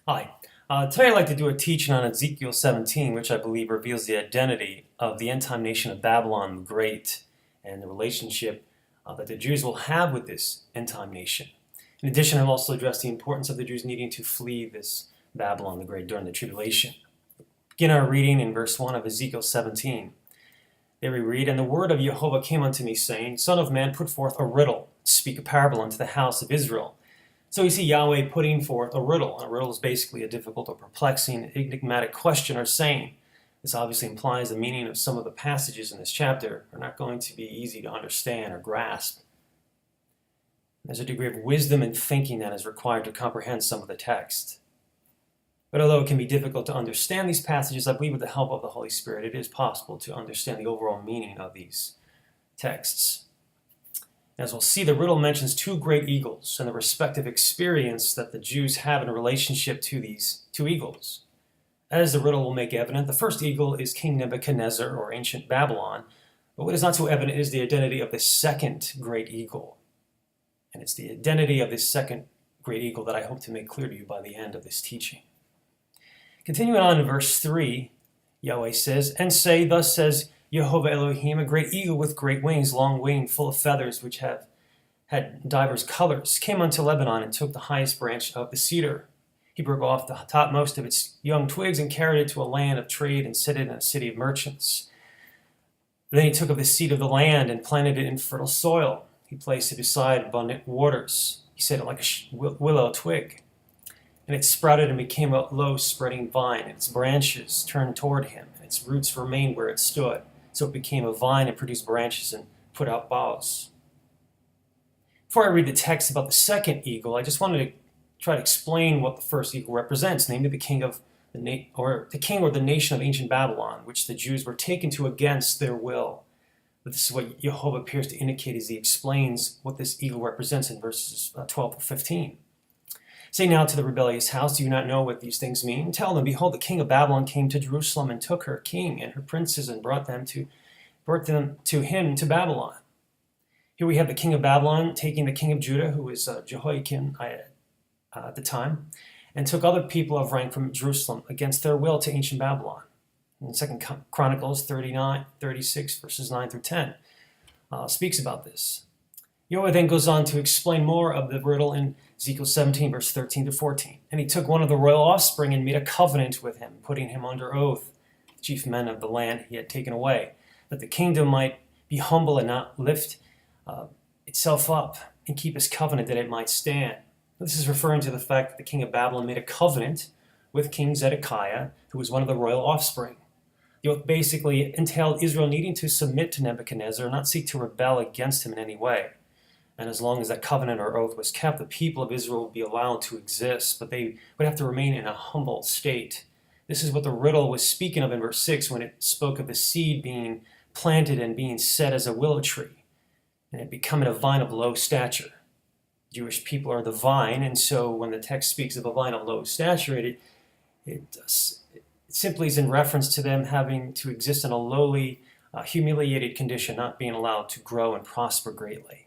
Hi. Today I'd like to do a teaching on Ezekiel 17, which I believe reveals the identity of the end-time nation of Babylon the Great and the relationship that the Jews will have with this end-time nation. In addition, I'll also address the importance of the Jews needing to flee this Babylon the Great during the tribulation. Begin our reading in verse 1 of Ezekiel 17. There we read, "And the word of Jehovah came unto me, saying, Son of man, put forth a riddle, speak a parable unto the house of Israel." So we see Yahweh putting forth a riddle. A riddle is basically a difficult or perplexing, enigmatic question or saying. This obviously implies the meaning of some of the passages in this chapter are not going to be easy to understand or grasp. There's a degree of wisdom and thinking that is required to comprehend some of the text. But although it can be difficult to understand these passages, I believe with the help of the Holy Spirit, it is possible to understand the overall meaning of these texts. As we'll see, the riddle mentions two great eagles and the respective experience that the Jews have in relationship to these two eagles. As the riddle will make evident, the first eagle is King Nebuchadnezzar, or ancient Babylon, but what is not so evident is the identity of the second great eagle. And it's the identity of this second great eagle that I hope to make clear to you by the end of this teaching. Continuing on in verse 3, Yahweh says, "And say, thus says Jehovah Elohim, a great eagle with great wings, long-winged, full of feathers, which have had divers colors, came unto Lebanon and took the highest branch of the cedar. He broke off the topmost of its young twigs and carried it to a land of trade and set it in a city of merchants. Then he took of the seed of the land and planted it in fertile soil. He placed it beside abundant waters. He set it like a willow twig. And it sprouted and became a low spreading vine, and its branches turned toward him, and its roots remained where it stood. So it became a vine and produced branches and put out boughs." Before I read the text about the second eagle, I just wanted to try to explain what the first eagle represents, namely the king or the nation of ancient Babylon, which the Jews were taken to against their will. But this is what Jehovah appears to indicate as he explains what this eagle represents in verses 12 to 15. "Say now to the rebellious house, do you not know what these things mean? Tell them, behold, the king of Babylon came to Jerusalem and took her king and her princes and brought them to him to Babylon." Here we have the king of Babylon taking the king of Judah, who was Jehoiakim at the time, and took other people of rank from Jerusalem against their will to ancient Babylon. In 2 Chronicles 36, verses 9 through 10, speaks about this. Yahweh then goes on to explain more of the riddle in Ezekiel 17, verse 13 to 14. "And he took one of the royal offspring and made a covenant with him, putting him under oath, the chief men of the land he had taken away, that the kingdom might be humble and not lift itself up, and keep his covenant that it might stand." This is referring to the fact that the king of Babylon made a covenant with King Zedekiah, who was one of the royal offspring. The oath basically entailed Israel needing to submit to Nebuchadnezzar and not seek to rebel against him in any way. And as long as that covenant or oath was kept, the people of Israel would be allowed to exist, but they would have to remain in a humble state. This is what the riddle was speaking of in verse 6 when it spoke of the seed being planted and being set as a willow tree, and it becoming a vine of low stature. Jewish people are the vine, and so when the text speaks of a vine of low stature, it simply is in reference to them having to exist in a lowly, humiliated condition, not being allowed to grow and prosper greatly.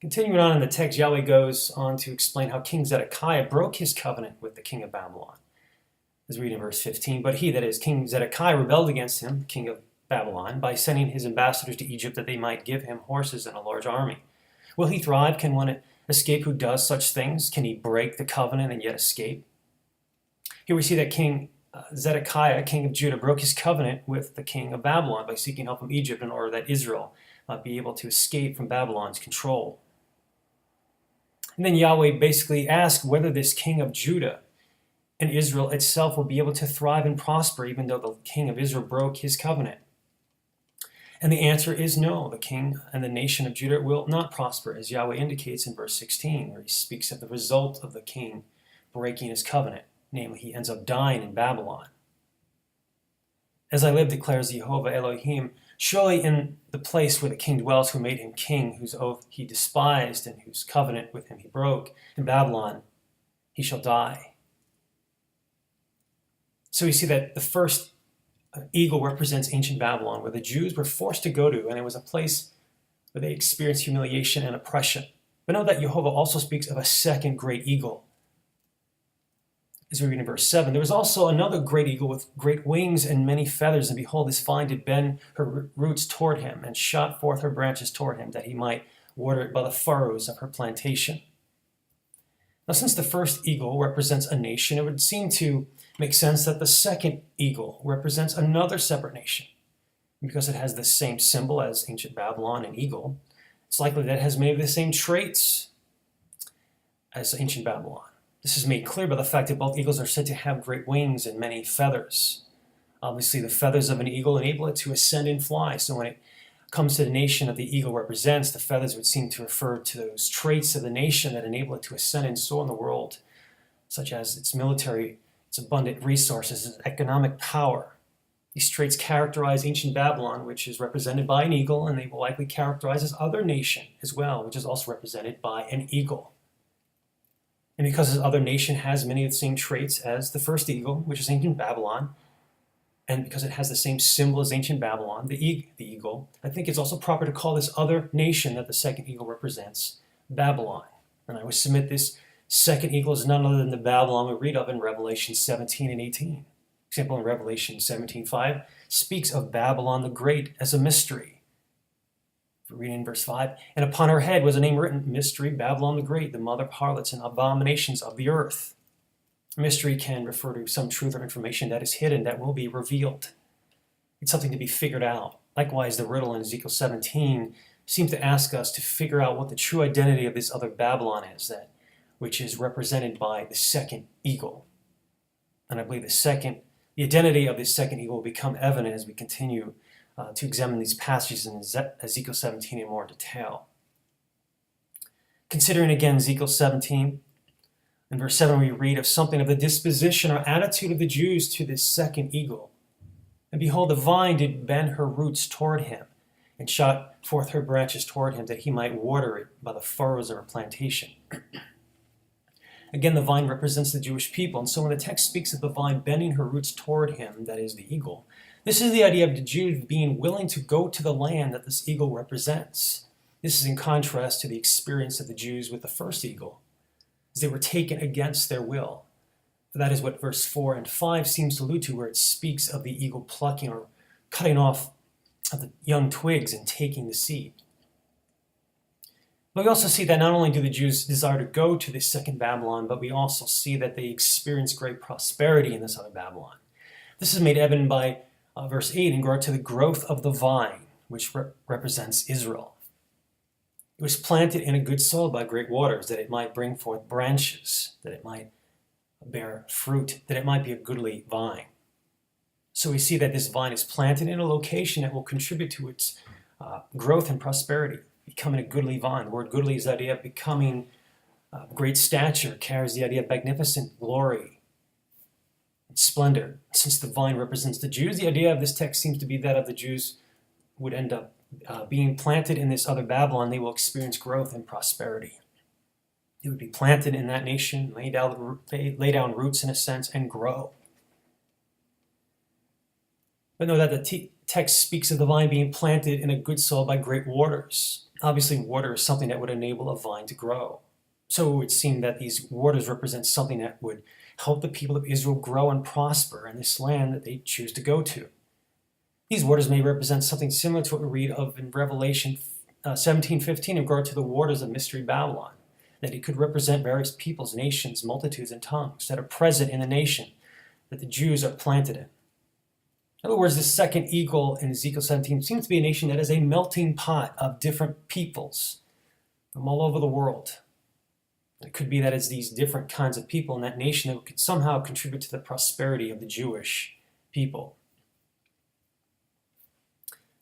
Continuing on in the text, Yahweh goes on to explain how King Zedekiah broke his covenant with the king of Babylon. Let's read in verse 15. "But he, that is King Zedekiah, rebelled against him, king of Babylon, by sending his ambassadors to Egypt that they might give him horses and a large army. Will he thrive? Can one escape who does such things? Can he break the covenant and yet escape?" Here we see that King Zedekiah, king of Judah, broke his covenant with the king of Babylon by seeking help from Egypt in order that Israel might be able to escape from Babylon's control. And then Yahweh basically asked whether this king of Judah and Israel itself will be able to thrive and prosper even though the king of Israel broke his covenant. And the answer is no. The king and the nation of Judah will not prosper, as Yahweh indicates in verse 16, where he speaks of the result of the king breaking his covenant. Namely, he ends up dying in Babylon. "As I live, declares Jehovah Elohim, surely in the place where the king dwells who made him king, whose oath he despised and whose covenant with him he broke, in Babylon he shall die." So we see that the first eagle represents ancient Babylon, where the Jews were forced to go to, and it was a place where they experienced humiliation and oppression. But note that Jehovah also speaks of a second great eagle. As we read in verse 7, there was also another great eagle with great wings and many feathers, and behold, this vine did bend her roots toward him, and shot forth her branches toward him, that he might water it by the furrows of her plantation. Now, since the first eagle represents a nation, it would seem to make sense that the second eagle represents another separate nation. Because it has the same symbol as ancient Babylon, an eagle, it's likely that it has many of the same traits as ancient Babylon. This is made clear by the fact that both eagles are said to have great wings and many feathers. Obviously, the feathers of an eagle enable it to ascend and fly. So when it comes to the nation that the eagle represents, the feathers would seem to refer to those traits of the nation that enable it to ascend and soar in the world, such as its military, its abundant resources, its economic power. These traits characterize ancient Babylon, which is represented by an eagle, and they will likely characterize this other nation as well, which is also represented by an eagle. And because this other nation has many of the same traits as the first eagle, which is ancient Babylon, and because it has the same symbol as ancient Babylon, the eagle, I think it's also proper to call this other nation that the second eagle represents Babylon. And I would submit this second eagle is none other than the Babylon we read of in Revelation 17 and 18. For example, in Revelation 17:5 speaks of Babylon the Great as a mystery. Reading in verse 5, and upon her head was a name written, Mystery, Babylon the Great, the mother of harlots and abominations of the earth. Mystery can refer to some truth or information that is hidden that will be revealed. It's something to be figured out. Likewise, the riddle in Ezekiel 17 seems to ask us to figure out what the true identity of this other Babylon is, that which is represented by the second eagle. And I believe the identity of this second eagle will become evident as we continue to examine these passages in Ezekiel 17 in more detail. Considering again Ezekiel 17, in verse 7 we read of something of the disposition or attitude of the Jews to this second eagle. And behold, the vine did bend her roots toward him, and shot forth her branches toward him, that he might water it by the furrows of her plantation. Again, the vine represents the Jewish people, and so when the text speaks of the vine bending her roots toward him, that is the eagle, this is the idea of the Jews being willing to go to the land that this eagle represents. This is in contrast to the experience of the Jews with the first eagle, as they were taken against their will. For that is what verse 4 and 5 seems to allude to, where it speaks of the eagle plucking or cutting off of the young twigs and taking the seed. But we also see that not only do the Jews desire to go to this second Babylon, but we also see that they experience great prosperity in this other Babylon. This is made evident by verse 8 in regard to the growth of the vine, which represents Israel. It was planted in a good soil by great waters, that it might bring forth branches, that it might bear fruit, that it might be a goodly vine. So we see that this vine is planted in a location that will contribute to its growth and prosperity, becoming a goodly vine. The word goodly is the idea of becoming great stature, carries the idea of magnificent glory, splendor. Since the vine represents the Jews, the idea of this text seems to be that of the Jews would end up being planted in this other Babylon. They will experience growth and prosperity. They would be planted in that nation, lay down roots in a sense, and grow. But know that the text speaks of the vine being planted in a good soil by great waters. Obviously, water is something that would enable a vine to grow. So it would seem that these waters represent something that would help the people of Israel grow and prosper in this land that they choose to go to. These waters may represent something similar to what we read of in Revelation 17:15 in regard to the waters of Mystery Babylon, that it could represent various peoples, nations, multitudes, and tongues that are present in the nation that the Jews are planted in. In other words, the second eagle in Ezekiel 17 seems to be a nation that is a melting pot of different peoples from all over the world. It could be that it's these different kinds of people in that nation that could somehow contribute to the prosperity of the Jewish people.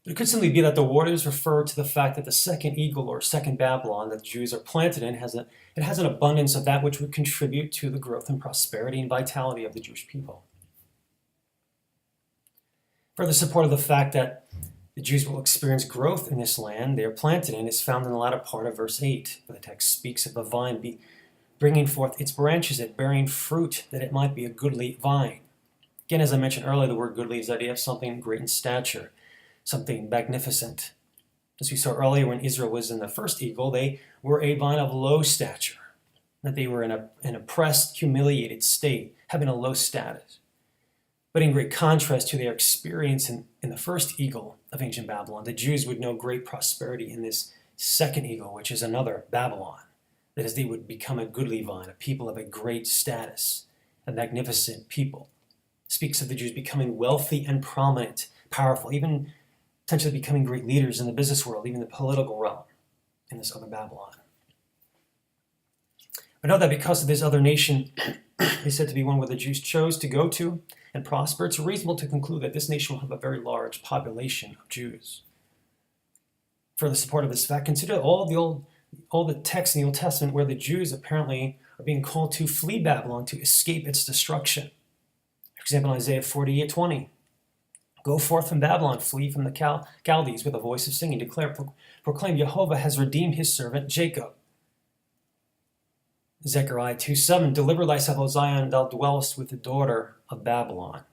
But it could simply be that the waters refer to the fact that the second eagle or second Babylon that the Jews are planted in has an abundance of that which would contribute to the growth and prosperity and vitality of the Jewish people. Further support of the fact that the Jews will experience growth in this land they are planted in is found in the latter part of verse 8, where the text speaks of the vine bringing forth its branches and bearing fruit, that it might be a goodly vine. Again, as I mentioned earlier, the word goodly is the idea of something great in stature, something magnificent. As we saw earlier, when Israel was in the first eagle, they were a vine of low stature. that they were in an oppressed, humiliated state, having a low status. But in great contrast to their experience in the first eagle of ancient Babylon, the Jews would know great prosperity in this second eagle, which is another Babylon. That is, they would become a goodly vine, a people of a great status, a magnificent people. It speaks of the Jews becoming wealthy and prominent, powerful, even potentially becoming great leaders in the business world, even the political realm in this other Babylon. But know that because of this other nation is said to be one where the Jews chose to go to and prosper, it's reasonable to conclude that this nation will have a very large population of Jews. For the support of this fact, consider all the texts in the Old Testament where the Jews apparently are being called to flee Babylon to escape its destruction. For example, Isaiah 48:20. Go forth from Babylon, flee from the Chaldees with a voice of singing. Proclaim, Jehovah has redeemed his servant Jacob. Zechariah 2:7. Deliver thyself, O Zion, thou dwellest with the daughter of Babylon.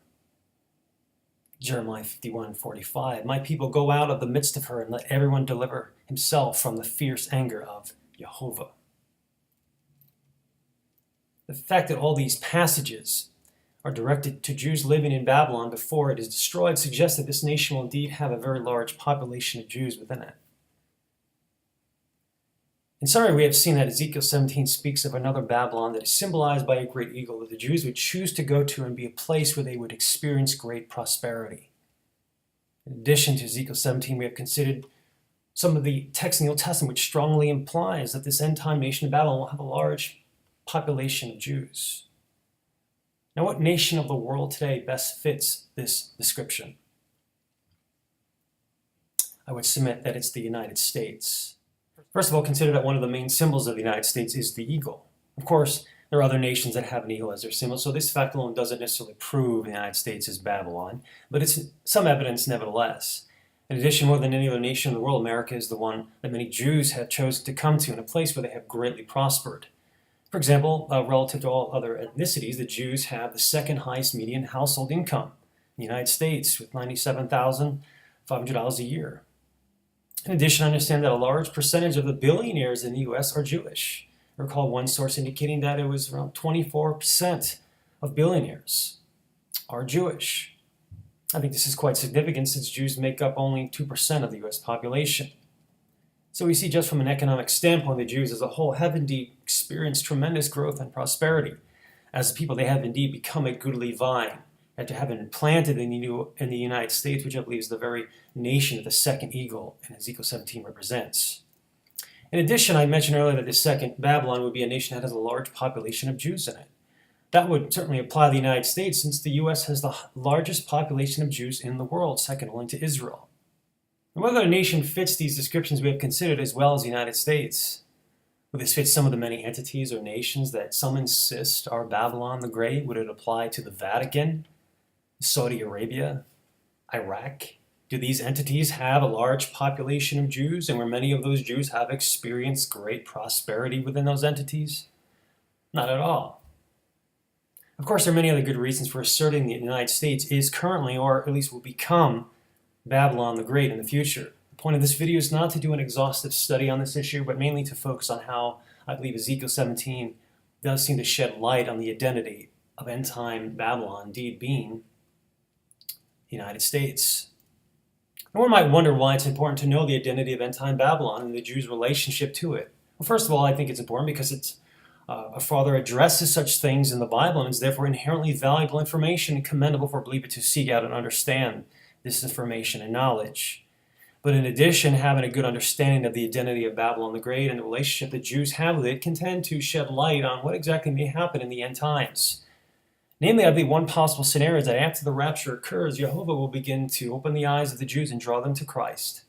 Jeremiah 51:45. My people go out of the midst of her, and let everyone deliver himself from the fierce anger of Jehovah. The fact that all these passages are directed to Jews living in Babylon before it is destroyed suggests that this nation will indeed have a very large population of Jews within it. In summary, we have seen that Ezekiel 17 speaks of another Babylon that is symbolized by a great eagle that the Jews would choose to go to and be a place where they would experience great prosperity. In addition to Ezekiel 17, we have considered some of the texts in the Old Testament which strongly implies that this end-time nation of Babylon will have a large population of Jews. Now, what nation of the world today best fits this description? I would submit that it's the United States. First of all, consider that one of the main symbols of the United States is the eagle. Of course, there are other nations that have an eagle as their symbol, so this fact alone doesn't necessarily prove the United States is Babylon, but it's some evidence nevertheless. In addition, more than any other nation in the world, America is the one that many Jews have chosen to come to, in a place where they have greatly prospered. For example, relative to all other ethnicities, the Jews have the second highest median household income in the United States, with $97,500 a year. In addition, I understand that a large percentage of the billionaires in the U.S. are Jewish. I recall one source indicating that it was around 24% of billionaires are Jewish. I think this is quite significant since Jews make up only 2% of the U.S. population. So we see just from an economic standpoint, the Jews as a whole have indeed experienced tremendous growth and prosperity. As a people, they have indeed become a goodly vine, after having been planted in the United States, which I believe is the very nation that the second eagle in Ezekiel 17 represents. In addition, I mentioned earlier that the second Babylon would be a nation that has a large population of Jews in it. That would certainly apply to the United States, since the U.S. has the largest population of Jews in the world, second only to Israel. And whether a nation fits these descriptions we have considered as well as the United States, would this fit some of the many entities or nations that some insist are Babylon the Great? Would it apply to the Vatican, Saudi Arabia, Iraq? Do these entities have a large population of Jews, and where many of those Jews have experienced great prosperity within those entities? Not at all. Of course, there are many other good reasons for asserting the United States is currently, or at least will become, Babylon the Great in the future. The point of this video is not to do an exhaustive study on this issue, but mainly to focus on how I believe Ezekiel 17 does seem to shed light on the identity of end-time Babylon indeed being the United States. And one might wonder why it's important to know the identity of end-time Babylon and the Jews' relationship to it. Well, first of all, I think it's important because it's a father addresses such things in the Bible, and is therefore inherently valuable information and commendable for a believer to seek out and understand this information and knowledge. But in addition, having a good understanding of the identity of Babylon the Great and the relationship that Jews have with it can tend to shed light on what exactly may happen in the end times. Namely, I believe one possible scenario is that after the rapture occurs, Jehovah will begin to open the eyes of the Jews and draw them to Christ.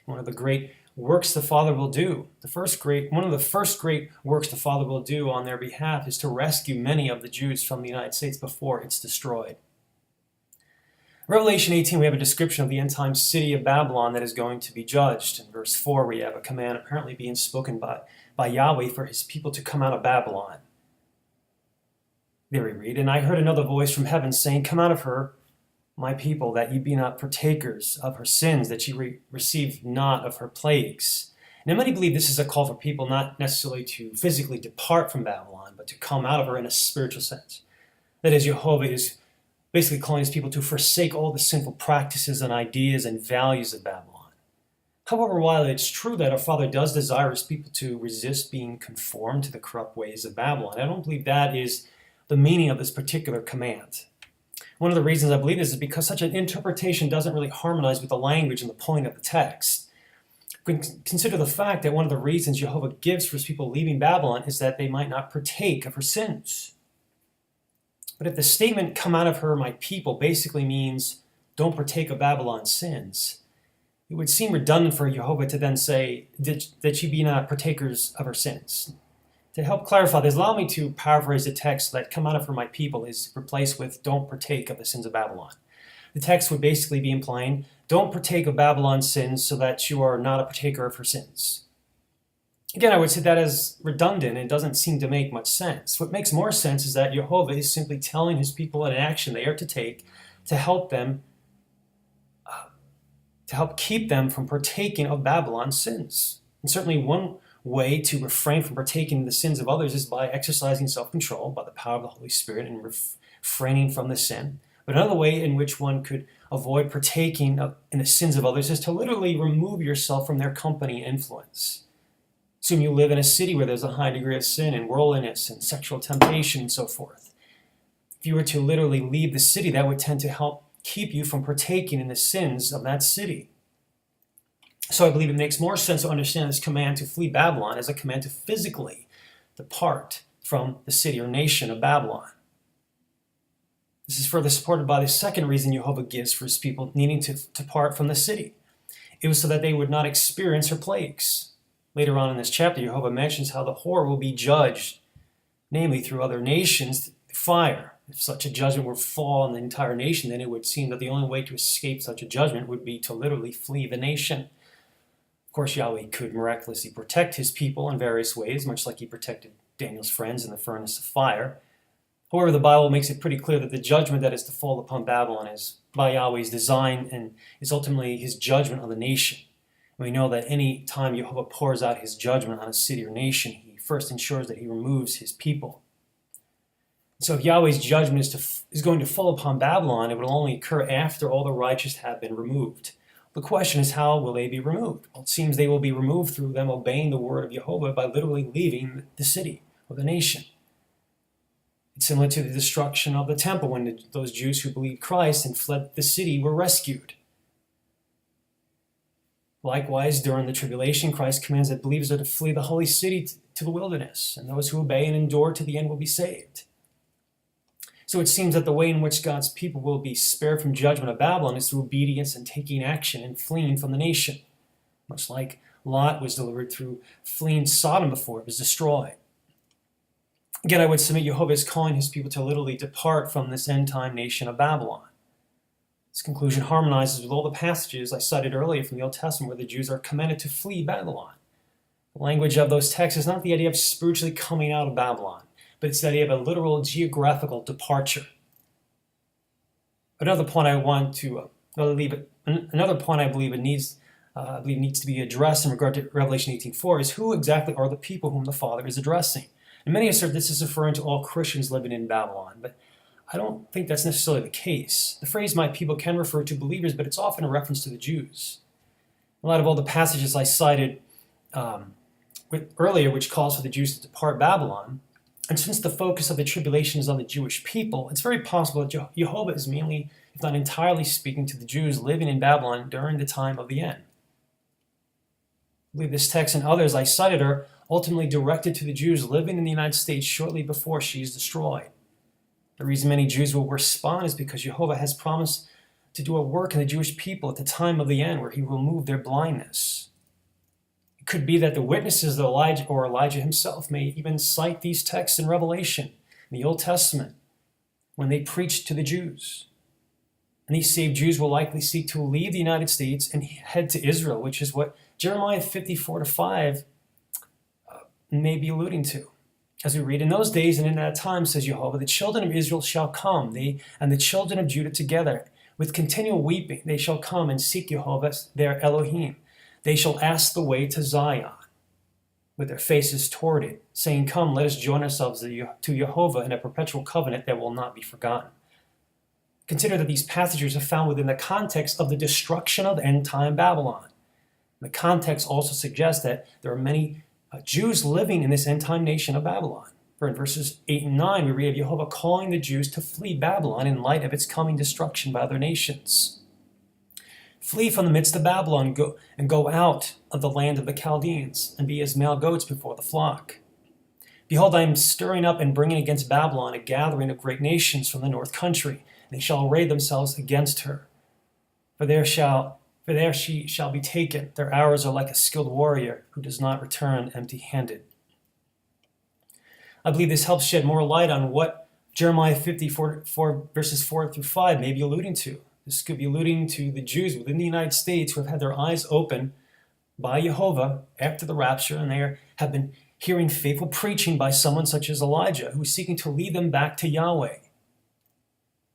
One of the great works the Father will do, one of the first great works the Father will do on their behalf is to rescue many of the Jews from the United States before it's destroyed. Revelation 18, we have a description of the end-time city of Babylon that is going to be judged. In verse 4, we have a command apparently being spoken by Yahweh for his people to come out of Babylon. There we read, and I heard another voice from heaven saying, come out of her, my people, that ye be not partakers of her sins, that ye receive not of her plagues. Now, many believe this is a call for people not necessarily to physically depart from Babylon, but to come out of her in a spiritual sense. That is, Jehovah is basically calling his people to forsake all the sinful practices and ideas and values of Babylon. However, while it's true that our Father does desire his people to resist being conformed to the corrupt ways of Babylon, I don't believe that is the meaning of this particular command. One of the reasons I believe this is because such an interpretation doesn't really harmonize with the language and the point of the text. Consider the fact that one of the reasons Jehovah gives for his people leaving Babylon is that they might not partake of her sins. But if the statement, "come out of her, my people," basically means don't partake of Babylon's sins, it would seem redundant for Jehovah to then say that ye be not partakers of her sins. To help clarify this, allow me to paraphrase the text that "come out of her, my people" is replaced with "don't partake of the sins of Babylon." The text would basically be implying, don't partake of Babylon's sins so that you are not a partaker of her sins. Again, I would say that is redundant and doesn't seem to make much sense. What makes more sense is that Jehovah is simply telling his people an action they are to take to help keep them from partaking of Babylon's sins. And certainly one way to refrain from partaking in the sins of others is by exercising self-control by the power of the Holy Spirit and refraining from the sin. But another way in which one could avoid partaking in the sins of others is to literally remove yourself from their company and influence. Assume you live in a city where there's a high degree of sin and worldliness and sexual temptation and so forth. If you were to literally leave the city, that would tend to help keep you from partaking in the sins of that city. So I believe it makes more sense to understand this command to flee Babylon as a command to physically depart from the city or nation of Babylon. This is further supported by the second reason Jehovah gives for his people needing to depart from the city. It was so that they would not experience her plagues. Later on in this chapter, Jehovah mentions how the whore will be judged, namely through other nations, through fire. If such a judgment were to fall on the entire nation, then it would seem that the only way to escape such a judgment would be to literally flee the nation. Of course, Yahweh could miraculously protect his people in various ways, much like he protected Daniel's friends in the furnace of fire. However, the Bible makes it pretty clear that the judgment that is to fall upon Babylon is by Yahweh's design and is ultimately his judgment on the nation. We know that any time Jehovah pours out his judgment on a city or nation, he first ensures that he removes his people. So if Yahweh's judgment is going to fall upon Babylon, it will only occur after all the righteous have been removed. The question is, how will they be removed? Well, it seems they will be removed through them obeying the word of Jehovah by literally leaving the city or the nation. It's similar to the destruction of the temple when those Jews who believed Christ and fled the city were rescued. Likewise, during the tribulation, Christ commands that believers are to flee the holy city to the wilderness, and those who obey and endure to the end will be saved. So it seems that the way in which God's people will be spared from judgment of Babylon is through obedience and taking action and fleeing from the nation, much like Lot was delivered through fleeing Sodom before it was destroyed. Again, I would submit Jehovah is calling his people to literally depart from this end-time nation of Babylon. This conclusion harmonizes with all the passages I cited earlier from the Old Testament where the Jews are commanded to flee Babylon. The language of those texts is not the idea of spiritually coming out of Babylon, but it's the idea of a literal geographical departure. Another point I believe needs to be addressed in regard to Revelation 18:4 is who exactly are the people whom the Father is addressing. And many assert this is referring to all Christians living in Babylon, but I don't think that's necessarily the case. The phrase "my people" can refer to believers, but it's often a reference to the Jews. In light of all the passages I cited earlier, which calls for the Jews to depart Babylon, and since the focus of the tribulation is on the Jewish people, it's very possible that Jehovah is mainly, if not entirely, speaking to the Jews living in Babylon during the time of the end. I believe this text and others I cited are ultimately directed to the Jews living in the United States shortly before she is destroyed. The reason many Jews will respond is because Jehovah has promised to do a work in the Jewish people at the time of the end where he will remove their blindness. It could be that the witnesses of Elijah himself may even cite these texts in Revelation, in the Old Testament, when they preached to the Jews. And these saved Jews will likely seek to leave the United States and head to Israel, which is what Jeremiah 54:5 may be alluding to. As we read, "In those days and in that time, says Jehovah, the children of Israel shall come, they and the children of Judah together. With continual weeping they shall come and seek Jehovah, their Elohim. They shall ask the way to Zion, with their faces toward it, saying, Come, let us join ourselves to Jehovah in a perpetual covenant that will not be forgotten. Consider that these passages are found within the context of the destruction of end-time Babylon. The context also suggests that there are many Jews living in this end-time nation of Babylon. For in verses 8 and 9, we read of Jehovah calling the Jews to flee Babylon in light of its coming destruction by other nations. Flee from the midst of Babylon and go out of the land of the Chaldeans, and be as male goats before the flock. Behold, I am stirring up and bringing against Babylon a gathering of great nations from the north country. They shall array themselves against her. For there she shall be taken. Their arrows are like a skilled warrior who does not return empty-handed. I believe this helps shed more light on what Jeremiah 54 verses 4 through 5 may be alluding to. This could be alluding to the Jews within the United States who have had their eyes opened by Jehovah after the rapture, and they have been hearing faithful preaching by someone such as Elijah, who is seeking to lead them back to Yahweh.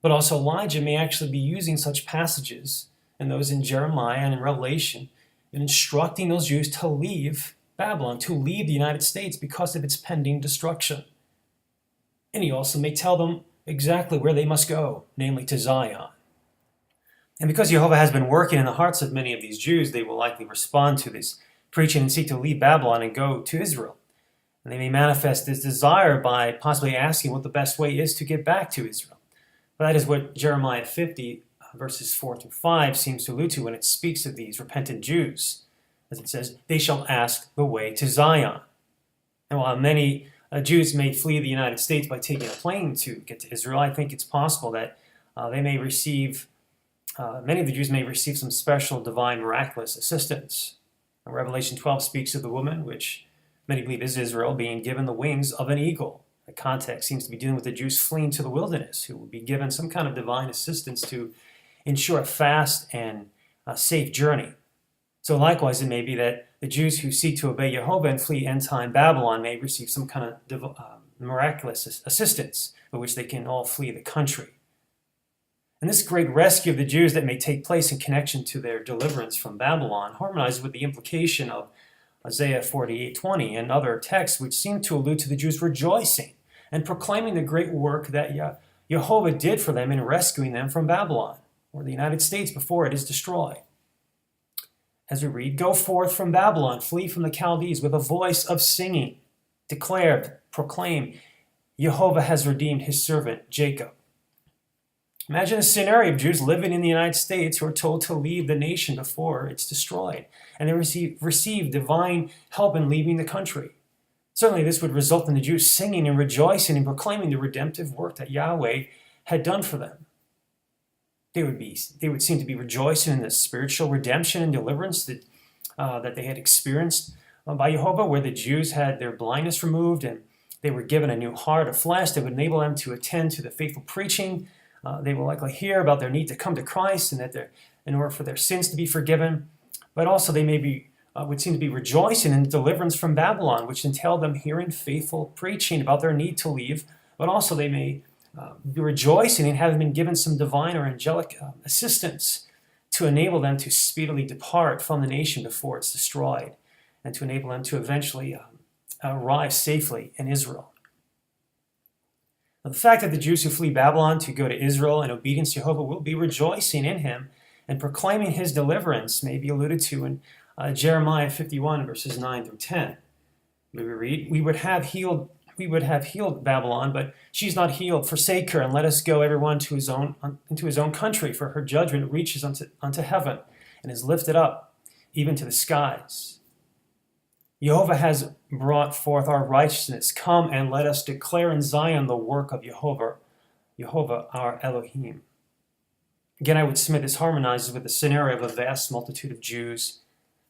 But also Elijah may actually be using such passages, and those in Jeremiah and in Revelation, in instructing those Jews to leave Babylon, to leave the United States because of its pending destruction. And he also may tell them exactly where they must go, namely to Zion. And because Jehovah has been working in the hearts of many of these Jews, they will likely respond to this preaching and seek to leave Babylon and go to Israel. And they may manifest this desire by possibly asking what the best way is to get back to Israel. But that is what Jeremiah 50, verses 4 through 5 seems to allude to when it speaks of these repentant Jews. As it says, they shall ask the way to Zion. And while many Jews may flee the United States by taking a plane to get to Israel, I think it's possible that they may receive, many of the Jews may receive some special divine miraculous assistance. Revelation 12 speaks of the woman, which many believe is Israel, being given the wings of an eagle. The context seems to be dealing with the Jews fleeing to the wilderness, who will be given some kind of divine assistance to ensure a fast and safe journey. So likewise, it may be that the Jews who seek to obey Jehovah and flee end-time Babylon may receive some kind of miraculous assistance by which they can all flee the country. And this great rescue of the Jews that may take place in connection to their deliverance from Babylon harmonizes with the implication of Isaiah 48:20 and other texts which seem to allude to the Jews rejoicing and proclaiming the great work that Jehovah did for them in rescuing them from Babylon, or the United States before it is destroyed. As we read, go forth from Babylon, flee from the Chaldees with a voice of singing. Declare, proclaim, Jehovah has redeemed his servant Jacob. Imagine a scenario of Jews living in the United States who are told to leave the nation before it's destroyed, and they receive divine help in leaving the country. Certainly this would result in the Jews singing and rejoicing and proclaiming the redemptive work that Yahweh had done for them. They would seem to be rejoicing in the spiritual redemption and deliverance that they had experienced by Jehovah, where the Jews had their blindness removed and they were given a new heart of flesh that would enable them to attend to the faithful preaching. They will likely hear about their need to come to Christ and that in order for their sins to be forgiven. But also they would seem to be rejoicing in deliverance from Babylon, which entailed them hearing faithful preaching about their need to leave. But also they may be rejoicing in having been given some divine or angelic assistance to enable them to speedily depart from the nation before it's destroyed, and to enable them to eventually arrive safely in Israel. Now, the fact that the Jews who flee Babylon to go to Israel in obedience to Jehovah will be rejoicing in him and proclaiming his deliverance may be alluded to in Jeremiah 51, verses 9 through 10. We read, we would have healed Babylon, but she's not healed. Forsake her, and let us go everyone into his own country, for her judgment reaches unto heaven, and is lifted up even to the skies. Jehovah has brought forth our righteousness. Come and let us declare in Zion the work of Jehovah our Elohim. Again, I would submit this harmonizes with the scenario of a vast multitude of Jews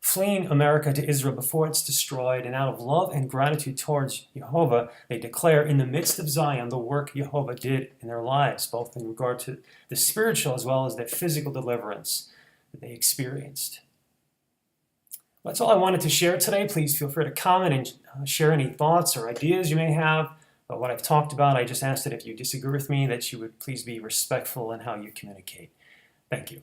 fleeing America to Israel before it's destroyed, and out of love and gratitude towards Jehovah, they declare in the midst of Zion the work Jehovah did in their lives, both in regard to the spiritual as well as the physical deliverance that they experienced. That's all I wanted to share today. Please feel free to comment and share any thoughts or ideas you may have about what I've talked about. I just ask that if you disagree with me, that you would please be respectful in how you communicate. Thank you.